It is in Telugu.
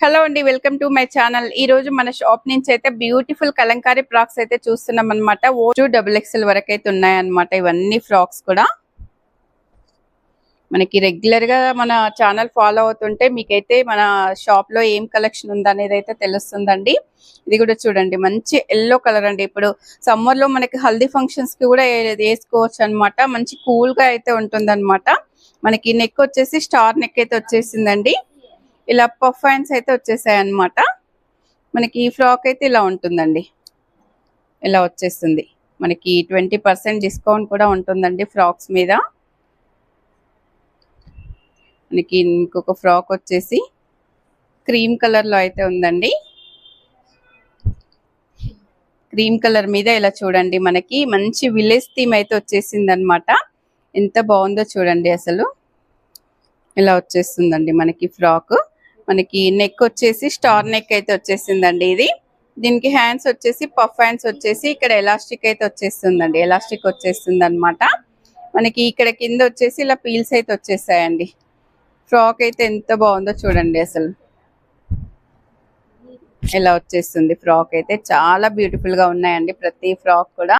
హలో అండి, వెల్కమ్ టు మై ఛానల్. ఈ రోజు మన షాప్ నుంచి అయితే బ్యూటిఫుల్ కలంకారీ ఫ్రాక్స్ అయితే చూస్తున్నాం అనమాట. XXL వరకు అయితే ఉన్నాయన్నమాట. ఇవన్నీ ఫ్రాక్స్ కూడా మనకి రెగ్యులర్ గా మన ఛానల్ ఫాలో అవుతుంటే మీకైతే మన షాప్ లో ఏం కలెక్షన్ ఉందనేది అయితే తెలుస్తుందండి. ఇది కూడా చూడండి, మంచి ఎల్లో కలర్ అండి. ఇప్పుడు సమ్మర్ లో మనకి హల్దీ ఫంక్షన్స్ కి కూడా వేసుకోవచ్చు అనమాట. మంచి కూల్ గా అయితే ఉంటుంది అనమాట. మనకి నెక్ వచ్చేసి స్టార్ నెక్ అయితే వచ్చేసిందండి. ఇలా పఫ్ హ్యాండ్స్ అయితే వచ్చేసాయి అన్నమాట. మనకి ఈ ఫ్రాక్ అయితే ఇలా ఉంటుందండి. ఇలా వచ్చేస్తుంది. మనకి 20% డిస్కౌంట్ కూడా ఉంటుందండి ఫ్రాక్స్ మీద. మనకి ఇంకొక ఫ్రాక్ వచ్చేసి క్రీమ్ కలర్ లో అయితే ఉందండి. క్రీమ్ కలర్ మీద ఇలా చూడండి, మనకి మంచి విలేజ్ థీమ్ అయితే వచ్చేసింది అనమాట. ఎంత బాగుందో చూడండి అసలు. ఇలా వచ్చేస్తుందండి మనకి ఫ్రాక్. మనకి నెక్ వచ్చేసి స్టార్ నెక్ అయితే వచ్చేసిందండి. ఇది దీనికి హ్యాండ్స్ వచ్చేసి పఫ్ హ్యాండ్స్ వచ్చేసి ఇక్కడ ఎలాస్టిక్ అయితే వచ్చేస్తుందండి. ఎలాస్టిక్ వచ్చేస్తుంది అనమాట. మనకి ఇక్కడ కింద వచ్చేసి ఇలా పీల్స్ అయితే వచ్చేసాయండి. ఫ్రాక్ అయితే ఎంత బాగుందో చూడండి అసలు. ఇలా వచ్చేస్తుంది ఫ్రాక్ అయితే. చాలా బ్యూటిఫుల్ గా ఉన్నాయండి ప్రతి ఫ్రాక్ కూడా.